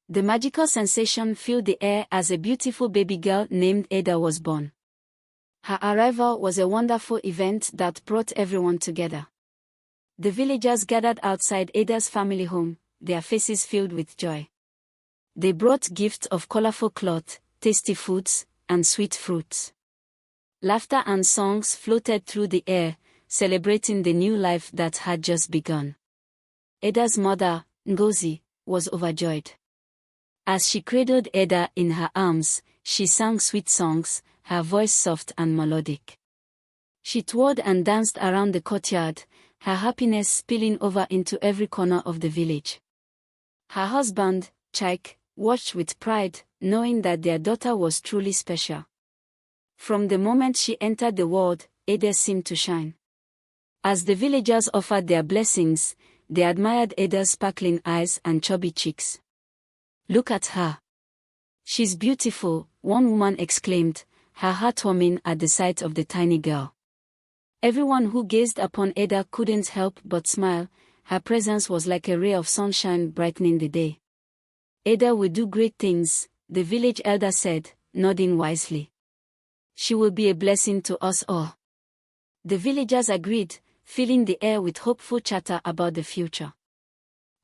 The magical sensation filled the air as a beautiful baby girl named Ada was born. Her arrival was a wonderful event that brought everyone together. The villagers gathered outside Ada's family home, their faces filled with joy. They brought gifts of colorful cloth, tasty foods, and sweet fruits. Laughter and songs floated through the air, celebrating the new life that had just begun. Ada's mother, Ngozi, was overjoyed. As she cradled Ada in her arms, she sang sweet songs, her voice soft and melodic. She twirled and danced around the courtyard, her happiness spilling over into every corner of the village. Her husband, Chaik, watched with pride, knowing that their daughter was truly special. From the moment she entered the world, Ada seemed to shine. As the villagers offered their blessings, they admired Ada's sparkling eyes and chubby cheeks. "Look at her. She's beautiful," one woman exclaimed, her heart warming at the sight of the tiny girl. Everyone who gazed upon Ada couldn't help but smile. Her presence was like a ray of sunshine brightening the day. "Ada will do great things," the village elder said, nodding wisely. "She will be a blessing to us all." The villagers agreed, filling the air with hopeful chatter about the future.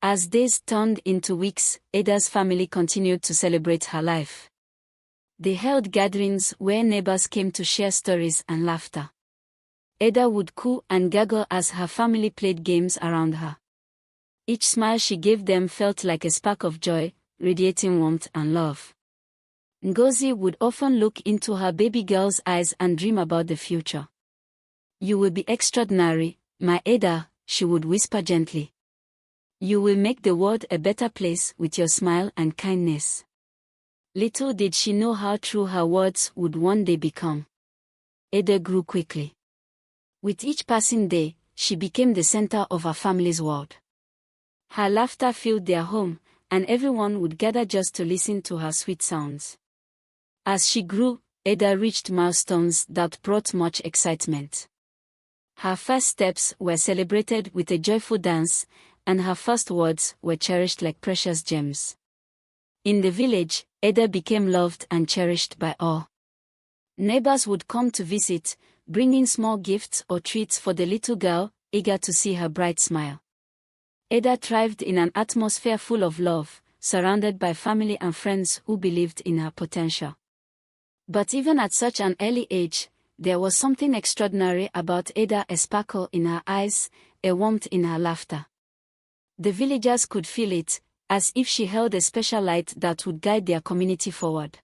As days turned into weeks, Ada's family continued to celebrate her life. They held gatherings where neighbors came to share stories and laughter. Ada would coo and gaggle as her family played games around her. Each smile she gave them felt like a spark of joy, radiating warmth and love. Ngozi would often look into her baby girl's eyes and dream about the future. "You will be extraordinary, my Ada," she would whisper gently. "You will make the world a better place with your smile and kindness." Little did she know how true her words would one day become. Ada grew quickly. With each passing day, she became the center of her family's world. Her laughter filled their home, and everyone would gather just to listen to her sweet sounds. As she grew, Ada reached milestones that brought much excitement. Her first steps were celebrated with a joyful dance, and her first words were cherished like precious gems. In the village, Ada became loved and cherished by all. Neighbors would come to visit, bringing small gifts or treats for the little girl, eager to see her bright smile. Ada thrived in an atmosphere full of love, surrounded by family and friends who believed in her potential. But even at such an early age, there was something extraordinary about Ada: a sparkle in her eyes, a warmth in her laughter. The villagers could feel it, as if she held a special light that would guide their community forward.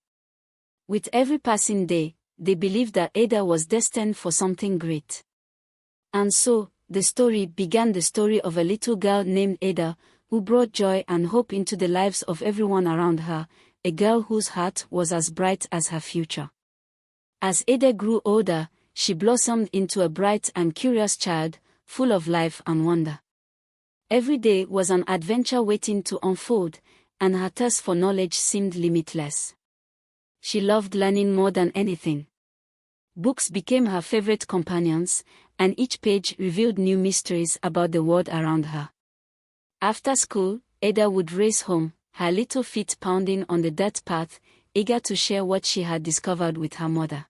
With every passing day, they believed that Ada was destined for something great. And so, the story began, the story of a little girl named Ada, who brought joy and hope into the lives of everyone around her, a girl whose heart was as bright as her future. As Ada grew older, she blossomed into a bright and curious child, full of life and wonder. Every day was an adventure waiting to unfold, and her thirst for knowledge seemed limitless. She loved learning more than anything. Books became her favorite companions, and each page revealed new mysteries about the world around her. After school, Ada would race home, her little feet pounding on the dirt path, eager to share what she had discovered with her mother.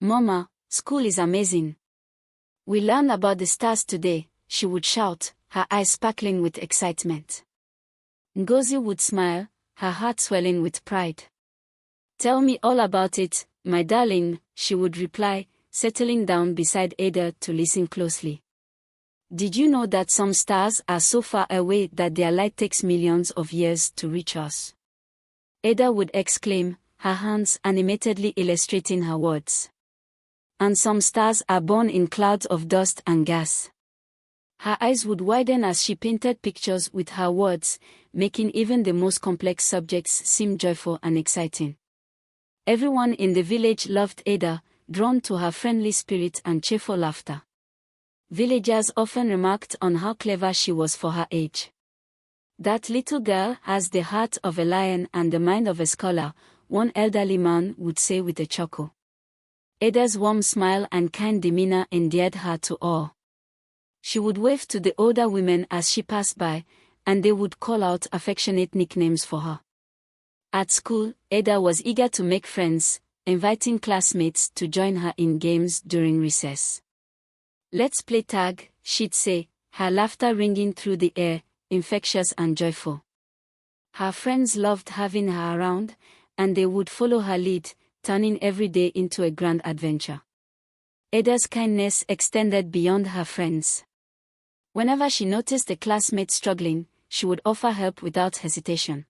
"Mama, school is amazing. We learned about the stars today," she would shout, her eyes sparkling with excitement. Ngozi would smile, her heart swelling with pride. "Tell me all about it, my darling," she would reply, settling down beside Ada to listen closely. "Did you know that some stars are so far away that their light takes millions of years to reach us?" Ada would exclaim, her hands animatedly illustrating her words. "And some stars are born in clouds of dust and gas." Her eyes would widen as she painted pictures with her words, making even the most complex subjects seem joyful and exciting. Everyone in the village loved Ada, drawn to her friendly spirit and cheerful laughter. Villagers often remarked on how clever she was for her age. "That little girl has the heart of a lion and the mind of a scholar," one elderly man would say with a chuckle. Ada's warm smile and kind demeanor endeared her to all. She would wave to the older women as she passed by, and they would call out affectionate nicknames for her. At school, Ada was eager to make friends, inviting classmates to join her in games during recess. "Let's play tag," she'd say, her laughter ringing through the air, infectious and joyful. Her friends loved having her around, and they would follow her lead, turning every day into a grand adventure. Ada's kindness extended beyond her friends. Whenever she noticed a classmate struggling, she would offer help without hesitation.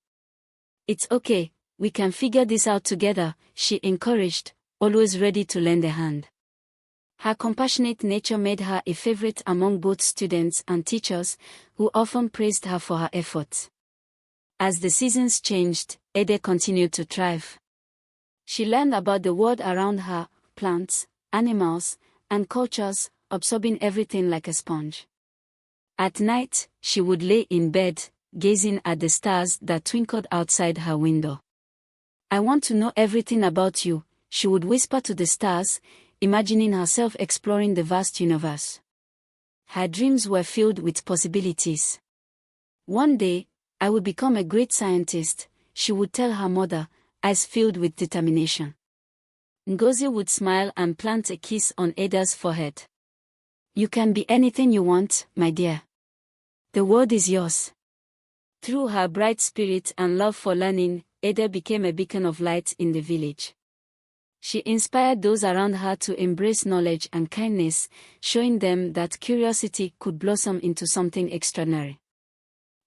"It's okay, we can figure this out together," she encouraged, always ready to lend a hand. Her compassionate nature made her a favorite among both students and teachers, who often praised her for her efforts. As the seasons changed, Ada continued to thrive. She learned about the world around her, plants, animals, and cultures, absorbing everything like a sponge. At night, she would lay in bed, gazing at the stars that twinkled outside her window. "I want to know everything about you," she would whisper to the stars, imagining herself exploring the vast universe. Her dreams were filled with possibilities. "One day, I will become a great scientist," she would tell her mother, eyes filled with determination. Ngozi would smile and plant a kiss on Ada's forehead. "You can be anything you want, my dear. The world is yours." Through her bright spirit and love for learning, Ada became a beacon of light in the village. She inspired those around her to embrace knowledge and kindness, showing them that curiosity could blossom into something extraordinary.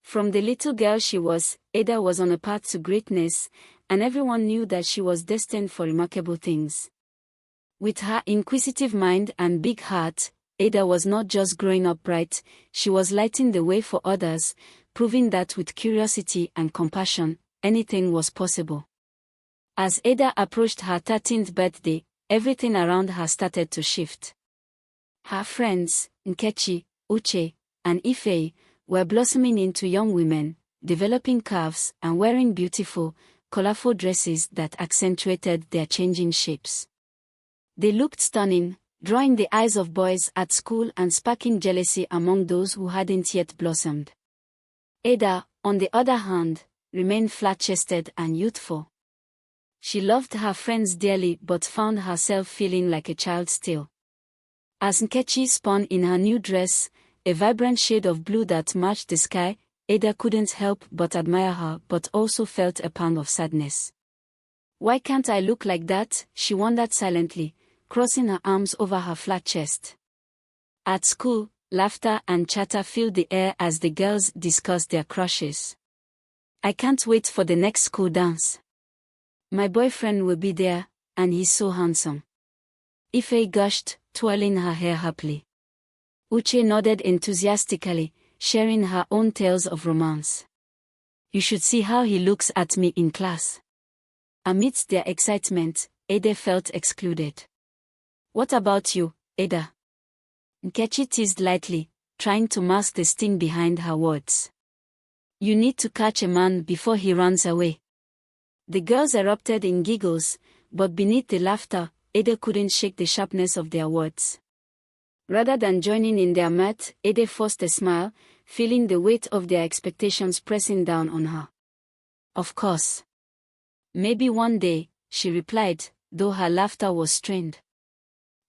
From the little girl she was, Ada was on a path to greatness, and everyone knew that she was destined for remarkable things. With her inquisitive mind and big heart, Ada was not just growing up bright, she was lighting the way for others, proving that with curiosity and compassion, anything was possible. As Ada approached her 13th birthday, everything around her started to shift. Her friends, Nkechi, Uche, and Ife, were blossoming into young women, developing curves and wearing beautiful, colorful dresses that accentuated their changing shapes. They looked stunning, drawing the eyes of boys at school and sparking jealousy among those who hadn't yet blossomed. Ada, on the other hand, remained flat-chested and youthful. She loved her friends dearly but found herself feeling like a child still. As Nkechi spun in her new dress, a vibrant shade of blue that matched the sky, Ada couldn't help but admire her but also felt a pang of sadness. "Why can't I look like that?" she wondered silently, crossing her arms over her flat chest. At school, laughter and chatter filled the air as the girls discussed their crushes. "I can't wait for the next school dance. My boyfriend will be there, and he's so handsome." Ife gushed, twirling her hair happily. Uche nodded enthusiastically, sharing her own tales of romance. "You should see how he looks at me in class." Amidst their excitement, Ada felt excluded. "What about you, Ada?" Nkechi teased lightly, trying to mask the sting behind her words. "You need to catch a man before he runs away." The girls erupted in giggles, but beneath the laughter, Ada couldn't shake the sharpness of their words. Rather than joining in their mirth, Ada forced a smile, feeling the weight of their expectations pressing down on her. "Of course. Maybe one day," she replied, though her laughter was strained.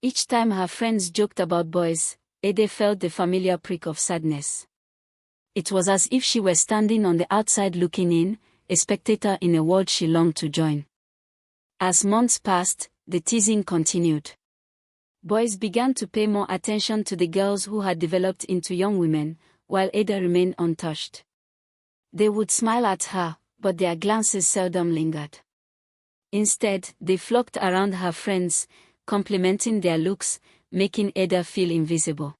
Each time her friends joked about boys, Ada felt the familiar prick of sadness. It was as if she were standing on the outside looking in, a spectator in a world she longed to join. As months passed, the teasing continued. Boys began to pay more attention to the girls who had developed into young women, while Ada remained untouched. They would smile at her, but their glances seldom lingered. Instead, they flocked around her friends, complimenting their looks, making Ada feel invisible.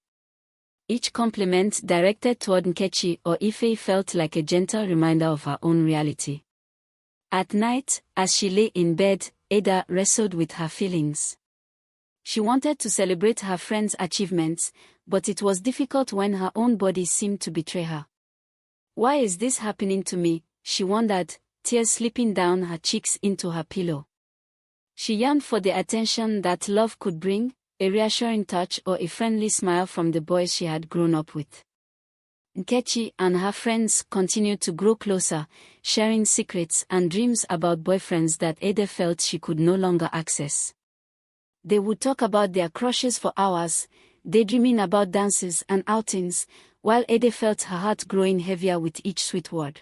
Each compliment directed toward Nkechi or Ife felt like a gentle reminder of her own reality. At night, as she lay in bed, Ada wrestled with her feelings. She wanted to celebrate her friends' achievements, but it was difficult when her own body seemed to betray her. "Why is this happening to me?" she wondered, tears slipping down her cheeks into her pillow. She yearned for the attention that love could bring, a reassuring touch or a friendly smile from the boys she had grown up with. Nkechi and her friends continued to grow closer, sharing secrets and dreams about boyfriends that Ada felt she could no longer access. They would talk about their crushes for hours, daydreaming about dances and outings, while Ada felt her heart growing heavier with each sweet word.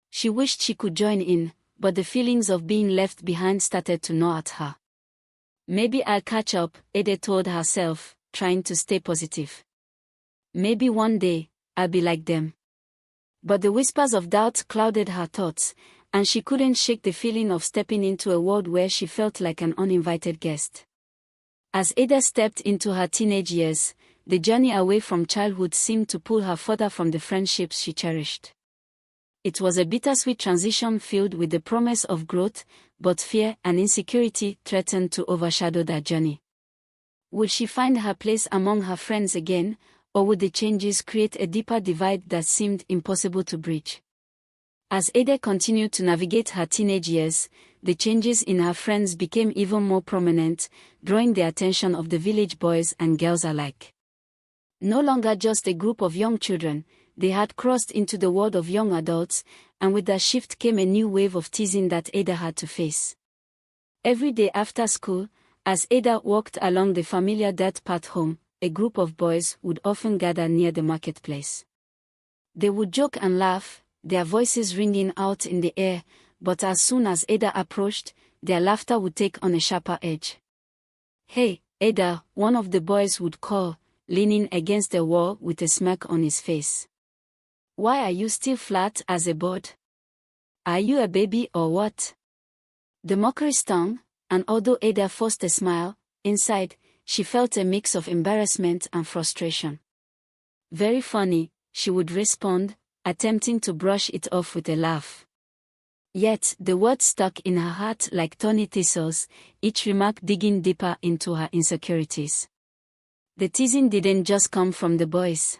She wished she could join in, but the feelings of being left behind started to gnaw at her. Maybe I'll catch up, Ada told herself, trying to stay positive. Maybe one day, I'll be like them. But the whispers of doubt clouded her thoughts, and she couldn't shake the feeling of stepping into a world where she felt like an uninvited guest. As Ada stepped into her teenage years, the journey away from childhood seemed to pull her further from the friendships she cherished. It was a bittersweet transition filled with the promise of growth, but fear and insecurity threatened to overshadow that journey. Would she find her place among her friends again, or would the changes create a deeper divide that seemed impossible to bridge? As Ada continued to navigate her teenage years, the changes in her friends became even more prominent, drawing the attention of the village boys and girls alike. No longer just a group of young children, they had crossed into the world of young adults, and with that shift came a new wave of teasing that Ada had to face. Every day after school, as Ada walked along the familiar dirt path home, a group of boys would often gather near the marketplace. They would joke and laugh, their voices ringing out in the air, but as soon as Ada approached, their laughter would take on a sharper edge. "Hey, Ada," one of the boys would call, leaning against the wall with a smirk on his face. "Why are you still flat as a board? Are you a baby or what?" The mockery stung, and although Ada forced a smile, inside, she felt a mix of embarrassment and frustration. "Very funny," she would respond, attempting to brush it off with a laugh. Yet, the words stuck in her heart like thorny thistles, each remark digging deeper into her insecurities. The teasing didn't just come from the boys.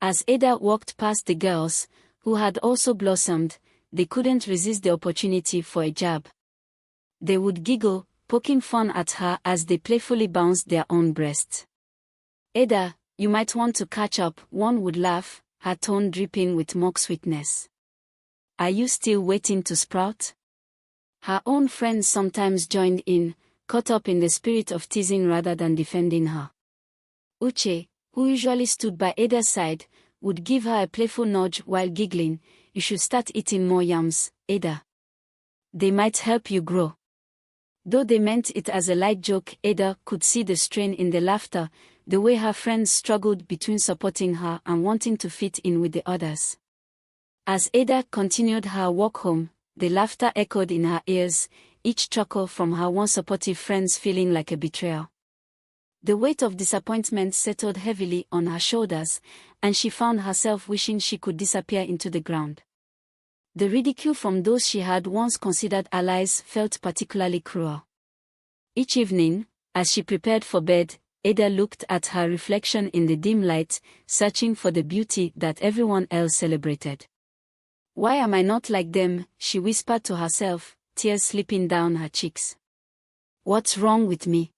As Ada walked past the girls, who had also blossomed, they couldn't resist the opportunity for a jab. They would giggle, poking fun at her as they playfully bounced their own breasts. "Ada, you might want to catch up," one would laugh, her tone dripping with mock sweetness. "Are you still waiting to sprout?" Her own friends sometimes joined in, caught up in the spirit of teasing rather than defending her. Uche, who usually stood by Ada's side, would give her a playful nudge while giggling, "You should start eating more yams, Ada. They might help you grow." Though they meant it as a light joke, Ada could see the strain in the laughter, the way her friends struggled between supporting her and wanting to fit in with the others. As Ada continued her walk home, the laughter echoed in her ears, each chuckle from her once supportive friends feeling like a betrayal. The weight of disappointment settled heavily on her shoulders, and she found herself wishing she could disappear into the ground. The ridicule from those she had once considered allies felt particularly cruel. Each evening, as she prepared for bed, Ada looked at her reflection in the dim light, searching for the beauty that everyone else celebrated. "Why am I not like them?" she whispered to herself, tears slipping down her cheeks. "What's wrong with me?"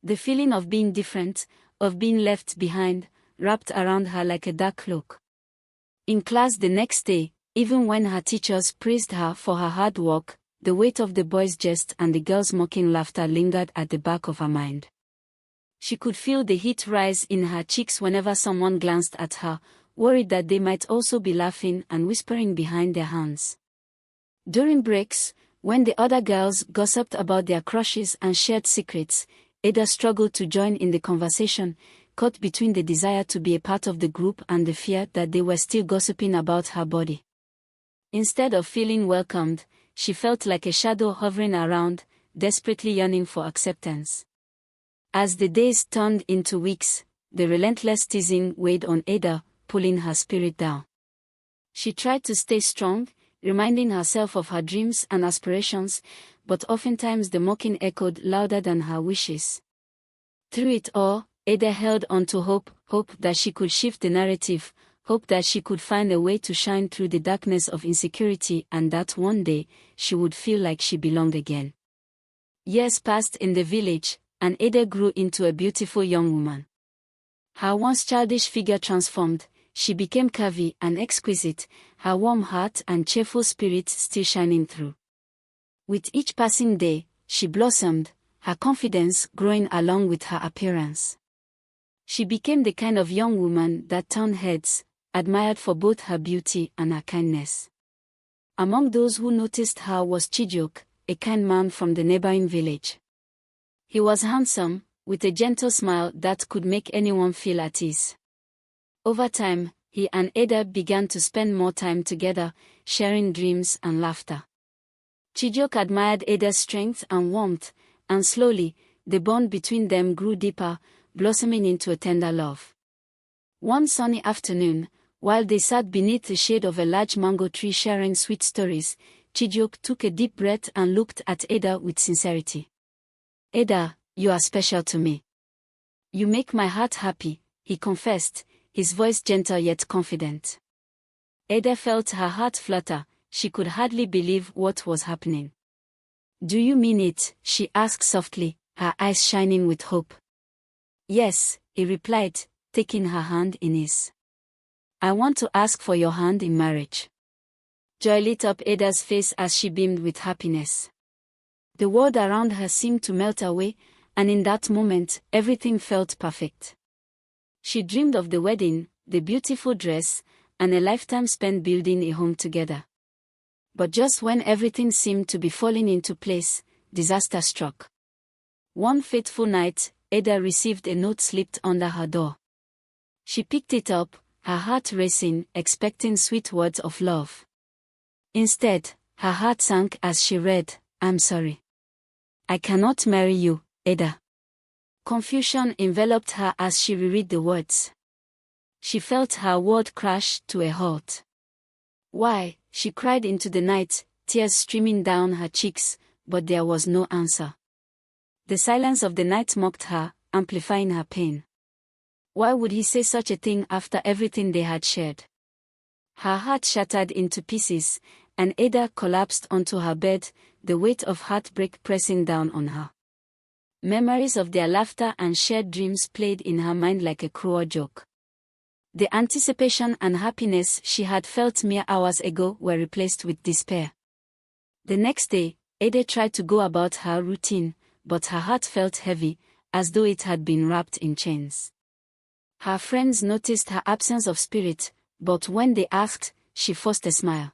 The feeling of being different, of being left behind, wrapped around her like a dark cloak. In class the next day, even when her teachers praised her for her hard work, the weight of the boys' jest and the girls' mocking laughter lingered at the back of her mind. She could feel the heat rise in her cheeks whenever someone glanced at her, worried that they might also be laughing and whispering behind their hands. During breaks, when the other girls gossiped about their crushes and shared secrets, Ada struggled to join in the conversation, caught between the desire to be a part of the group and the fear that they were still gossiping about her body. Instead of feeling welcomed, she felt like a shadow hovering around, desperately yearning for acceptance. As the days turned into weeks, the relentless teasing weighed on Ada, pulling her spirit down. She tried to stay strong, reminding herself of her dreams and aspirations, but oftentimes the mocking echoed louder than her wishes. Through it all, Ada held on to hope that she could shift the narrative, hope that she could find a way to shine through the darkness of insecurity and that one day, she would feel like she belonged again. Years passed in the village, and Ada grew into a beautiful young woman. Her once childish figure transformed, she became curvy and exquisite, her warm heart and cheerful spirit still shining through. With each passing day, she blossomed, her confidence growing along with her appearance. She became the kind of young woman that turned heads, admired for both her beauty and her kindness. Among those who noticed her was Chijioke, a kind man from the neighboring village. He was handsome, with a gentle smile that could make anyone feel at ease. Over time, he and Ada began to spend more time together, sharing dreams and laughter. Chijioke admired Ada's strength and warmth, and slowly, the bond between them grew deeper, blossoming into a tender love. One sunny afternoon, while they sat beneath the shade of a large mango tree sharing sweet stories, Chijioke took a deep breath and looked at Ada with sincerity. "Ada, you are special to me. You make my heart happy," he confessed, his voice gentle yet confident. Ada felt her heart flutter, she could hardly believe what was happening. "Do you mean it?" she asked softly, her eyes shining with hope. "Yes," he replied, taking her hand in his. "I want to ask for your hand in marriage." Joy lit up Ada's face as she beamed with happiness. The world around her seemed to melt away, and in that moment, everything felt perfect. She dreamed of the wedding, the beautiful dress, and a lifetime spent building a home together. But just when everything seemed to be falling into place, disaster struck. One fateful night, Ada received a note slipped under her door. She picked it up, her heart racing, expecting sweet words of love. Instead, her heart sank as she read, "I'm sorry. I cannot marry you, Ada." Confusion enveloped her as she reread the words. She felt her world crash to a halt. "Why?" she cried into the night, tears streaming down her cheeks, but there was no answer. The silence of the night mocked her, amplifying her pain. Why would he say such a thing after everything they had shared? Her heart shattered into pieces, and Ada collapsed onto her bed, the weight of heartbreak pressing down on her. Memories of their laughter and shared dreams played in her mind like a cruel joke. The anticipation and happiness she had felt mere hours ago were replaced with despair. The next day, Ada tried to go about her routine, but her heart felt heavy, as though it had been wrapped in chains. Her friends noticed her absence of spirit, but when they asked, she forced a smile.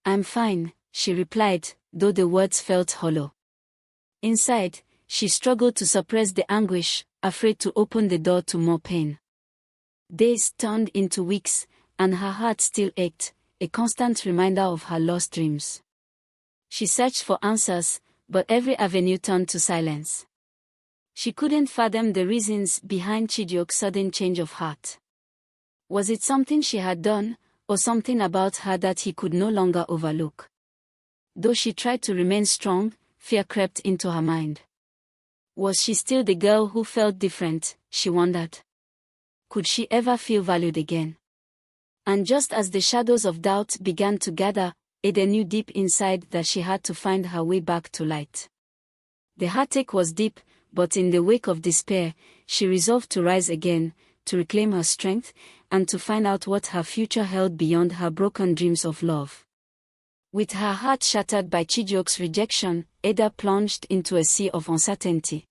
"I'm fine," she replied, though the words felt hollow. Inside, she struggled to suppress the anguish, afraid to open the door to more pain. Days turned into weeks, and her heart still ached, a constant reminder of her lost dreams. She searched for answers, but every avenue turned to silence. She couldn't fathom the reasons behind Chijioke's sudden change of heart. Was it something she had done, or something about her that he could no longer overlook? Though she tried to remain strong, fear crept into her mind. Was she still the girl who felt different, she wondered? Could she ever feel valued again? And just as the shadows of doubt began to gather, Ada knew deep inside that she had to find her way back to light. The heartache was deep, but in the wake of despair, she resolved to rise again, to reclaim her strength, and to find out what her future held beyond her broken dreams of love. With her heart shattered by Chijioke's rejection, Ada plunged into a sea of uncertainty.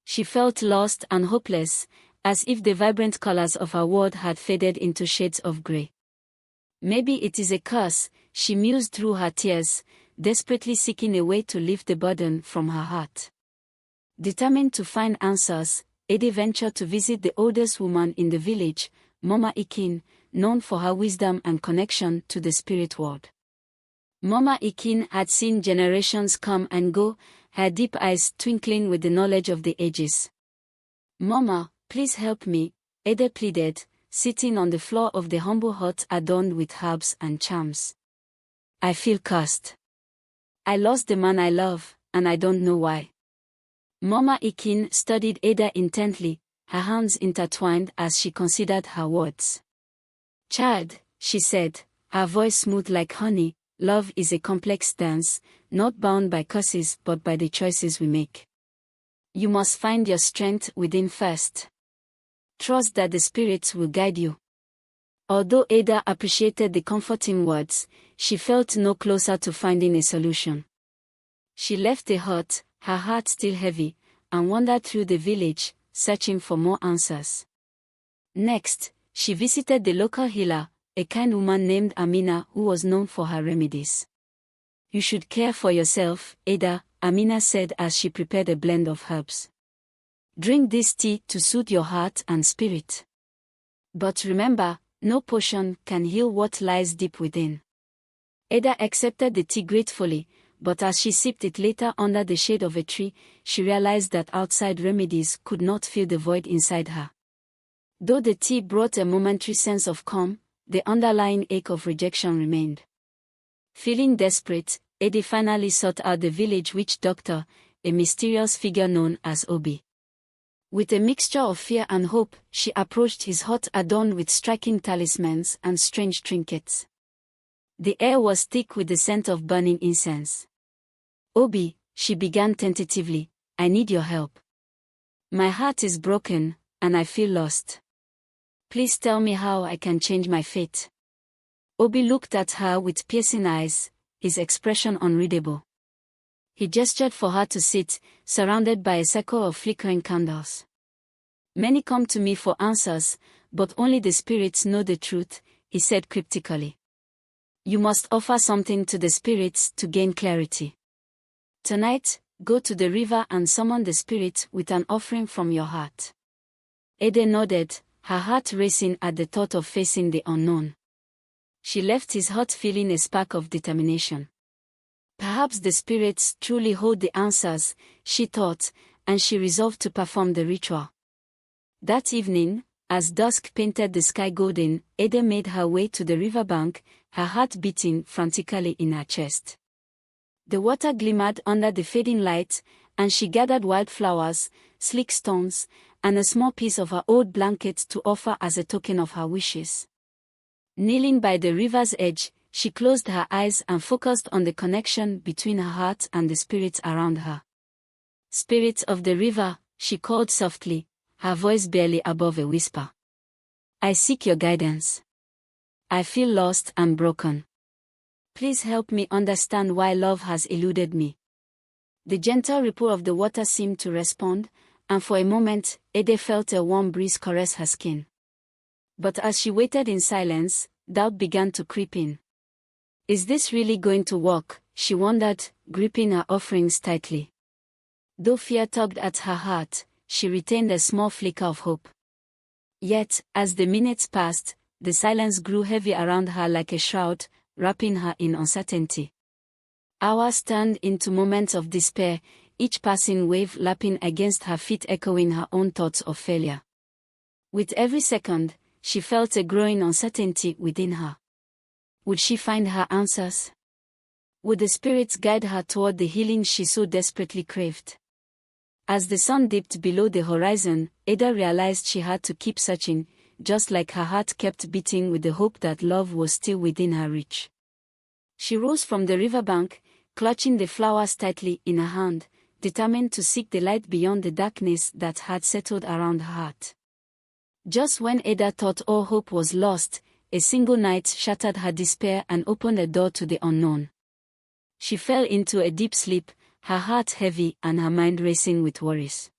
She felt lost and hopeless, as if the vibrant colors of her world had faded into shades of gray. Maybe it is a curse, she mused through her tears, desperately seeking a way to lift the burden from her heart. Determined to find answers, Ada ventured to visit the oldest woman in the village, Mama Ikin, known for her wisdom and connection to the spirit world. Mama Ikin had seen generations come and go, her deep eyes twinkling with the knowledge of the ages. "Mama, please help me," Ada pleaded, sitting on the floor of the humble hut adorned with herbs and charms. "I feel cursed. I lost the man I love, and I don't know why." Mama Ikin studied Ada intently, her hands intertwined as she considered her words. "Child," she said, her voice smooth like honey, "love is a complex dance, not bound by curses but by the choices we make. You must find your strength within first. Trust that the spirits will guide you. Although Ada appreciated the comforting words, she felt no closer to finding a solution. She left the hut, her heart still heavy, and wandered through the village, searching for more answers. Next, she visited the local healer, a kind woman named Amina who was known for her remedies. "You should care for yourself, Ada," Amina said as she prepared a blend of herbs. "Drink this tea to soothe your heart and spirit. But remember, no potion can heal what lies deep within." Ada accepted the tea gratefully, but as she sipped it later under the shade of a tree, she realized that outside remedies could not fill the void inside her. Though the tea brought a momentary sense of calm, the underlying ache of rejection remained. Feeling desperate, Ada finally sought out the village witch doctor, a mysterious figure known as Obi. With a mixture of fear and hope, she approached his hut adorned with striking talismans and strange trinkets. The air was thick with the scent of burning incense. "Obi," she began tentatively, "I need your help. My heart is broken, and I feel lost. Please tell me how I can change my fate." Obi looked at her with piercing eyes, his expression unreadable. He gestured for her to sit, surrounded by a circle of flickering candles. "Many come to me for answers, but only the spirits know the truth," he said cryptically. "You must offer something to the spirits to gain clarity. Tonight, go to the river and summon the spirit with an offering from your heart." Ada nodded, her heart racing at the thought of facing the unknown. She left his hut feeling a spark of determination. Perhaps the spirits truly hold the answers, she thought, and she resolved to perform the ritual. That evening, as dusk painted the sky golden, Ada made her way to the riverbank, her heart beating frantically in her chest. The water glimmered under the fading light, and she gathered wildflowers, sleek stones, and a small piece of her old blanket to offer as a token of her wishes. Kneeling by the river's edge, she closed her eyes and focused on the connection between her heart and the spirits around her. "Spirit of the river," she called softly, her voice barely above a whisper. "I seek your guidance. I feel lost and broken. Please help me understand why love has eluded me." The gentle ripple of the water seemed to respond, and for a moment, Ada felt a warm breeze caress her skin. But as she waited in silence, doubt began to creep in. "Is this really going to work?" she wondered, gripping her offerings tightly. Though fear tugged at her heart, she retained a small flicker of hope. Yet, as the minutes passed, the silence grew heavy around her like a shroud, wrapping her in uncertainty. Hours turned into moments of despair, each passing wave lapping against her feet echoing her own thoughts of failure. With every second, she felt a growing uncertainty within her. Would she find her answers? Would the spirits guide her toward the healing she so desperately craved? As the sun dipped below the horizon, Ada realized she had to keep searching, just like her heart kept beating with the hope that love was still within her reach. She rose from the riverbank, clutching the flowers tightly in her hand, determined to seek the light beyond the darkness that had settled around her heart. Just when Ada thought all hope was lost, a single night shattered her despair and opened a door to the unknown. She fell into a deep sleep, her heart heavy and her mind racing with worries.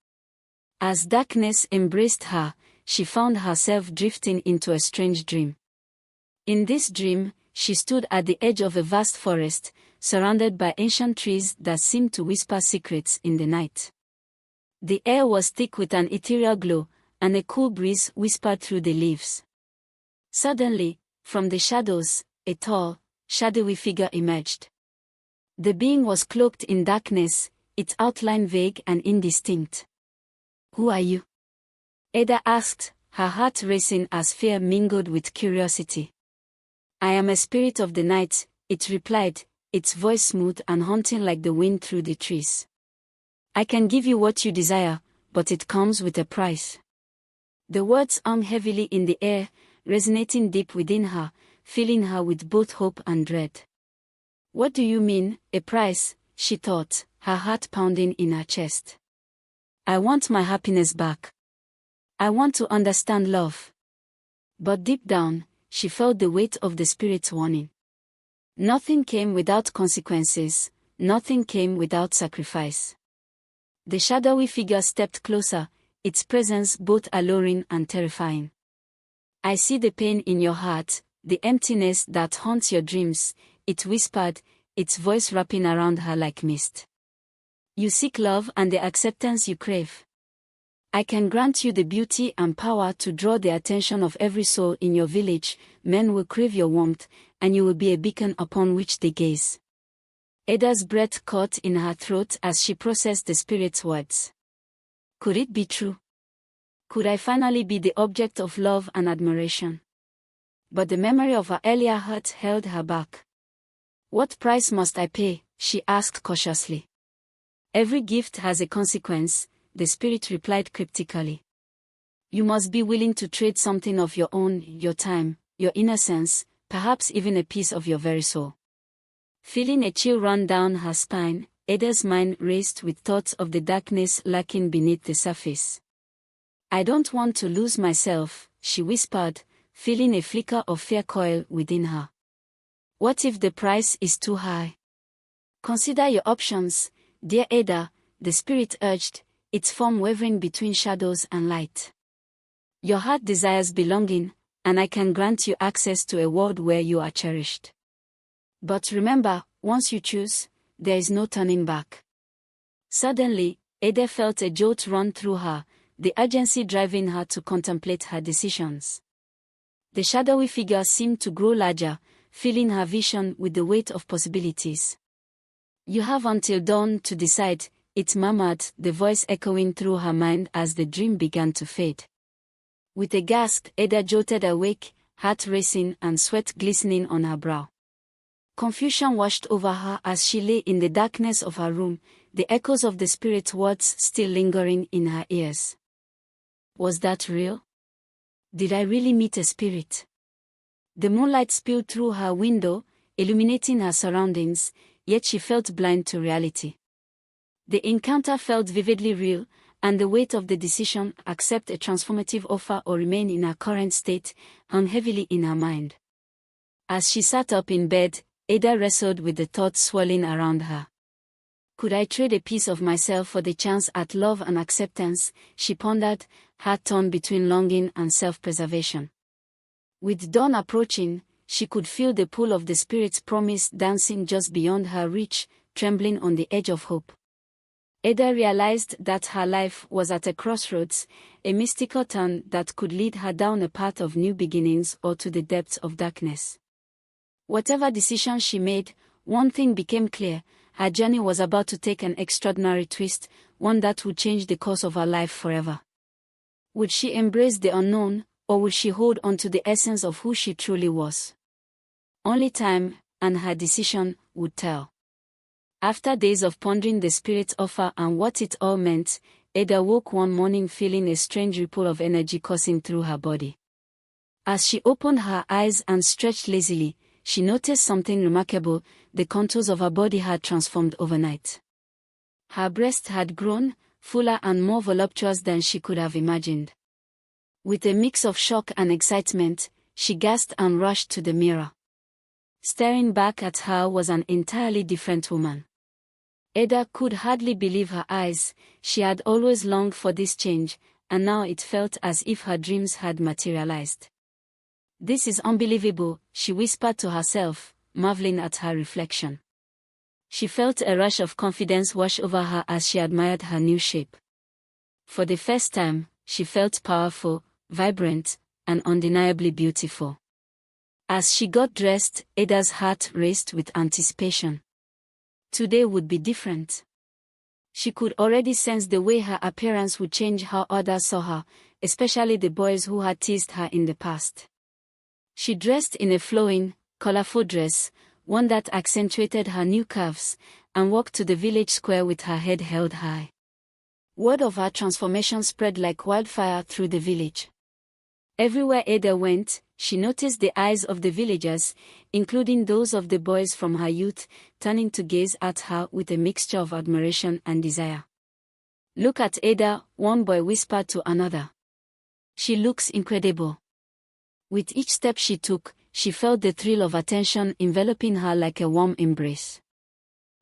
As darkness embraced her, she found herself drifting into a strange dream. In this dream, she stood at the edge of a vast forest, surrounded by ancient trees that seemed to whisper secrets in the night. The air was thick with an ethereal glow, and a cool breeze whispered through the leaves. Suddenly, from the shadows, a tall, shadowy figure emerged. The being was cloaked in darkness, its outline vague and indistinct. "Who are you?" Ada asked, her heart racing as fear mingled with curiosity. "I am a spirit of the night," it replied, its voice smooth and haunting like the wind through the trees. "I can give you what you desire, but it comes with a price." The words hung heavily in the air, resonating deep within her, filling her with both hope and dread. "What do you mean, a price?" she thought, her heart pounding in her chest. "I want my happiness back. I want to understand love." But deep down, she felt the weight of the Spirit's warning. Nothing came without consequences, nothing came without sacrifice. The shadowy figure stepped closer, its presence both alluring and terrifying. "I see the pain in your heart, the emptiness that haunts your dreams," it whispered, its voice wrapping around her like mist. "You seek love and the acceptance you crave. I can grant you the beauty and power to draw the attention of every soul in your village. Men will crave your warmth, and you will be a beacon upon which they gaze." Ada's breath caught in her throat as she processed the Spirit's words. Could it be true? Could I finally be the object of love and admiration? But the memory of her earlier hurt held her back. "What price must I pay?" she asked cautiously. "Every gift has a consequence," the Spirit replied cryptically. "You must be willing to trade something of your own, your time, your innocence, perhaps even a piece of your very soul." Feeling a chill run down her spine, Ada's mind raced with thoughts of the darkness lurking beneath the surface. "I don't want to lose myself," she whispered, feeling a flicker of fear coil within her. "What if the price is too high?" "Consider your options, dear Ada," the Spirit urged, its form wavering between shadows and light. "Your heart desires belonging, and I can grant you access to a world where you are cherished. But remember, once you choose, there is no turning back." Suddenly, Ada felt a jolt run through her, the urgency driving her to contemplate her decisions. The shadowy figure seemed to grow larger, filling her vision with the weight of possibilities. "You have until dawn to decide," it murmured, the voice echoing through her mind as the dream began to fade. With a gasp, Ada jolted awake, heart racing and sweat glistening on her brow. Confusion washed over her as she lay in the darkness of her room, the echoes of the Spirit's words still lingering in her ears. Was that real? Did I really meet a spirit? The moonlight spilled through her window, illuminating her surroundings, yet she felt blind to reality. The encounter felt vividly real, and the weight of the decision, accept a transformative offer or remain in her current state, hung heavily in her mind. As she sat up in bed, Ada wrestled with the thoughts swirling around her. Could I trade a piece of myself for the chance at love and acceptance? She pondered, heart torn between longing and self-preservation. With dawn approaching, she could feel the pull of the Spirit's promise dancing just beyond her reach, trembling on the edge of hope. Ada realized that her life was at a crossroads, a mystical turn that could lead her down a path of new beginnings or to the depths of darkness. Whatever decision she made, one thing became clear: her journey was about to take an extraordinary twist, one that would change the course of her life forever. Would she embrace the unknown, or would she hold on to the essence of who she truly was? Only time, and her decision, would tell. After days of pondering the Spirit's offer and what it all meant, Ada woke one morning feeling a strange ripple of energy coursing through her body. As she opened her eyes and stretched lazily, she noticed something remarkable: the contours of her body had transformed overnight. Her breast had grown, fuller and more voluptuous than she could have imagined. With a mix of shock and excitement, she gasped and rushed to the mirror. Staring back at her was an entirely different woman. Ada could hardly believe her eyes. She had always longed for this change, and now it felt as if her dreams had materialized. "This is unbelievable," she whispered to herself, marveling at her reflection. She felt a rush of confidence wash over her as she admired her new shape. For the first time, she felt powerful, vibrant, and undeniably beautiful. As she got dressed, Ada's heart raced with anticipation. Today would be different. She could already sense the way her appearance would change how others saw her, especially the boys who had teased her in the past. She dressed in a flowing, colorful dress, one that accentuated her new curves, and walked to the village square with her head held high. Word of her transformation spread like wildfire through the village. Everywhere Ada went, she noticed the eyes of the villagers, including those of the boys from her youth, turning to gaze at her with a mixture of admiration and desire. "Look at Ada," one boy whispered to another. "She looks incredible." With each step she took, she felt the thrill of attention enveloping her like a warm embrace.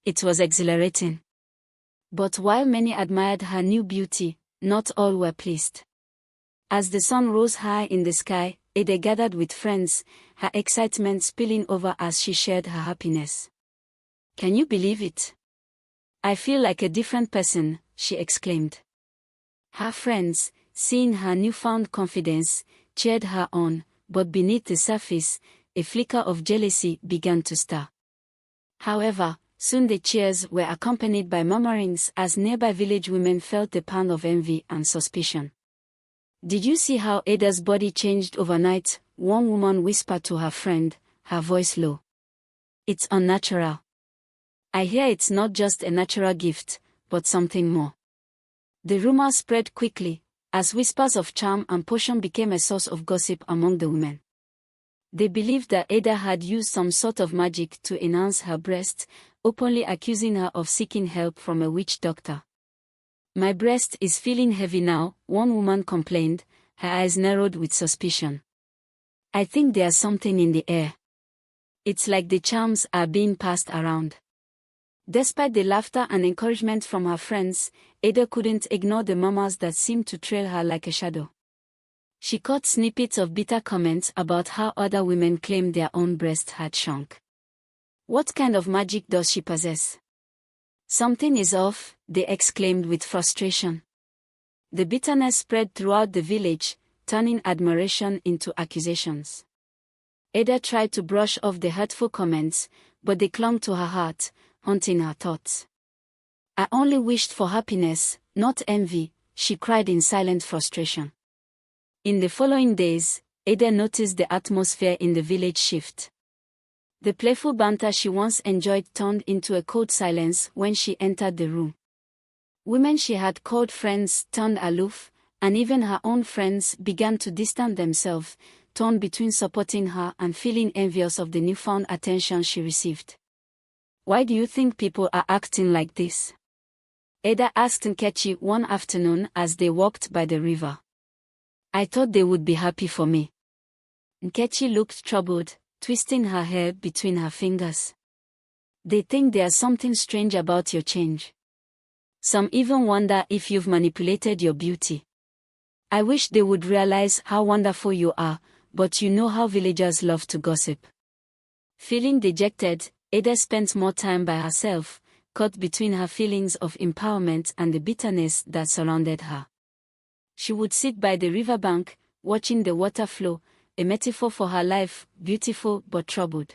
It was exhilarating. But while many admired her new beauty, not all were pleased. As the sun rose high in the sky, Ada gathered with friends, her excitement spilling over as she shared her happiness. "Can you believe it? I feel like a different person," she exclaimed. Her friends, seeing her newfound confidence, cheered her on, but beneath the surface, a flicker of jealousy began to stir. However, soon the cheers were accompanied by murmurings as nearby village women felt the pang of envy and suspicion. "Did you see how Ada's body changed overnight?" one woman whispered to her friend, her voice low. "It's unnatural. I hear it's not just a natural gift, but something more." The rumor spread quickly, as whispers of charm and potion became a source of gossip among the women. They believed that Ada had used some sort of magic to enhance her breast, openly accusing her of seeking help from a witch doctor. "My breast is feeling heavy now," one woman complained, her eyes narrowed with suspicion. "I think there's something in the air. It's like the charms are being passed around." Despite the laughter and encouragement from her friends, Ada couldn't ignore the murmurs that seemed to trail her like a shadow. She caught snippets of bitter comments about how other women claimed their own breasts had shrunk. "What kind of magic does she possess? Something is off," they exclaimed with frustration. The bitterness spread throughout the village, turning admiration into accusations. Ada tried to brush off the hurtful comments, but they clung to her heart, haunting her thoughts. "I only wished for happiness, not envy," she cried in silent frustration. In the following days, Ada noticed the atmosphere in the village shift. The playful banter she once enjoyed turned into a cold silence when she entered the room. Women she had called friends turned aloof, and even her own friends began to distance themselves, torn between supporting her and feeling envious of the newfound attention she received. "Why do you think people are acting like this?" Ada asked Nkechi one afternoon as they walked by the river. "I thought they would be happy for me." Nkechi looked troubled, twisting her hair between her fingers. "They think there's something strange about your change. Some even wonder if you've manipulated your beauty. I wish they would realize how wonderful you are, but you know how villagers love to gossip." Feeling dejected, Ada spent more time by herself, caught between her feelings of empowerment and the bitterness that surrounded her. She would sit by the riverbank, watching the water flow, a metaphor for her life, beautiful but troubled.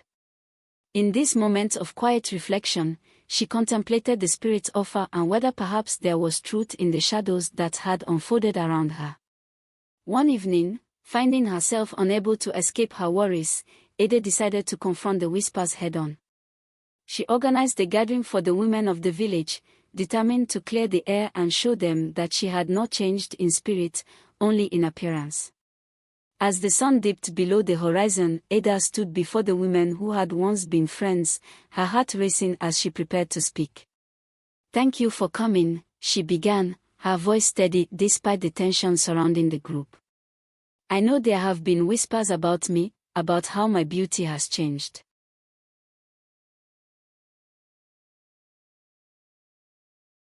In this moment of quiet reflection, she contemplated the spirit's offer and whether perhaps there was truth in the shadows that had unfolded around her. One evening, finding herself unable to escape her worries, Ada decided to confront the whispers head-on. She organized a gathering for the women of the village, determined to clear the air and show them that she had not changed in spirit, only in appearance. As the sun dipped below the horizon, Ada stood before the women who had once been friends, her heart racing as she prepared to speak. "Thank you for coming," she began, her voice steady despite the tension surrounding the group. "I know there have been whispers about me, about how my beauty has changed.